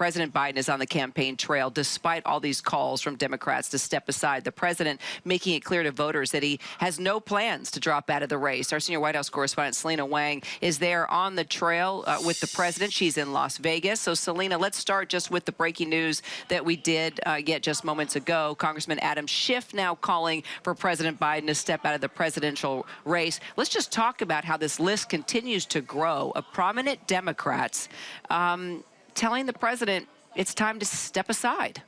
President Biden is on the campaign trail despite all these calls from Democrats to step aside. The president making it clear to voters that he has no plans to drop out of the race. Our senior White House correspondent Selena Wang is there on the trail with the president. She's in Las Vegas. So, Selena, let's start just with the breaking news that we did get just moments ago. Congressman Adam Schiff now calling for President Biden to step out of the presidential race. Let's just talk about how this list continues to grow of prominent Democrats telling the president it's time to step aside.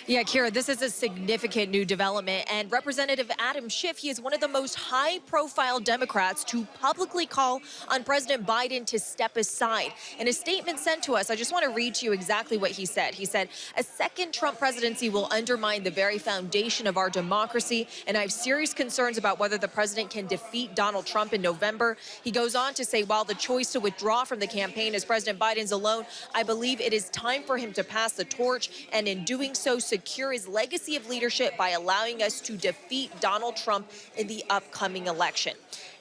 Yeah, Kira, this is a significant new development, and Representative Adam Schiff, he is one of the most high-profile Democrats to publicly call on President Biden to step aside. In a statement sent to us, I just want to read to you exactly what he said. He said, "A second Trump presidency will undermine the very foundation of our democracy, and I have serious concerns about whether the president can defeat Donald Trump in November." He goes on to say, while the choice to withdraw from the campaign is President Biden's alone, I believe it is time for him to pass the torch, and in doing so, secure his legacy of leadership by allowing us to defeat Donald Trump in the upcoming election.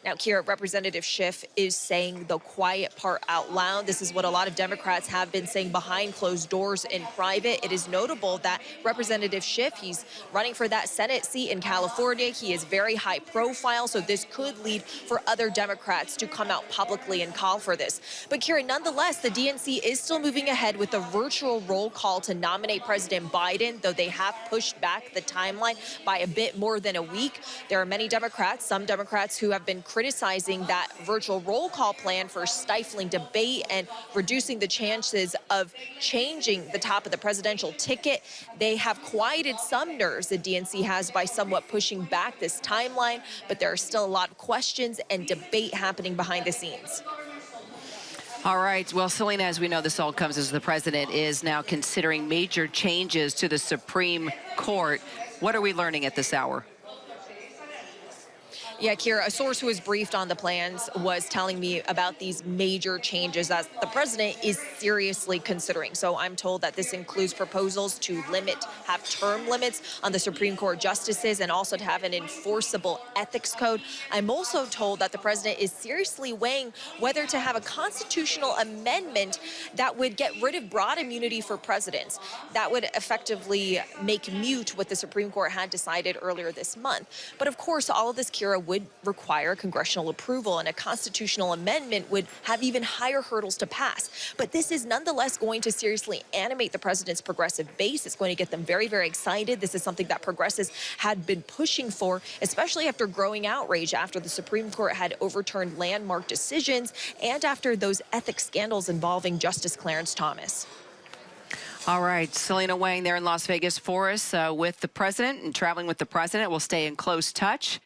Now, Kira, Representative Schiff is saying the quiet part out loud. This is what a lot of Democrats have been saying behind closed doors in private. It is notable that Representative Schiff, he's running for that Senate seat in California. He is very high profile, so this could lead for other Democrats to come out publicly and call for this. But Kira, nonetheless, the DNC is still moving ahead with a virtual roll call to nominate President Biden, though they have pushed back the timeline by a bit more than a week. There are many Democrats, some Democrats who have been criticizing that virtual roll call plan for stifling debate and reducing the chances of changing the top of the presidential ticket. They have quieted some nerves the DNC has by somewhat pushing back this timeline, but there are still a lot of questions and debate happening behind the scenes. All right. Well, Selena, as we know, this all comes as the president is now considering major changes to the Supreme Court. What are we learning at this hour? Yeah, Kira, a source who was briefed on the plans was telling me about these major changes that the president is seriously considering. So I'm told that this includes proposals to have term limits on the Supreme Court justices and also to have an enforceable ethics code. I'm also told that the president is seriously weighing whether to have a constitutional amendment that would get rid of broad immunity for presidents. That would effectively make mute what the Supreme Court had decided earlier this month. But of course, all of this, Kira, would require congressional approval, and a constitutional amendment would have even higher hurdles to pass. But this is nonetheless going to seriously animate the president's progressive base. It's going to get them very, very excited. This is something that progressives had been pushing for, especially after growing outrage after the Supreme Court had overturned landmark decisions and after those ethics scandals involving Justice Clarence Thomas. All right, Selena Wang there in Las Vegas for us with the president and traveling with the president. We'll stay in close touch.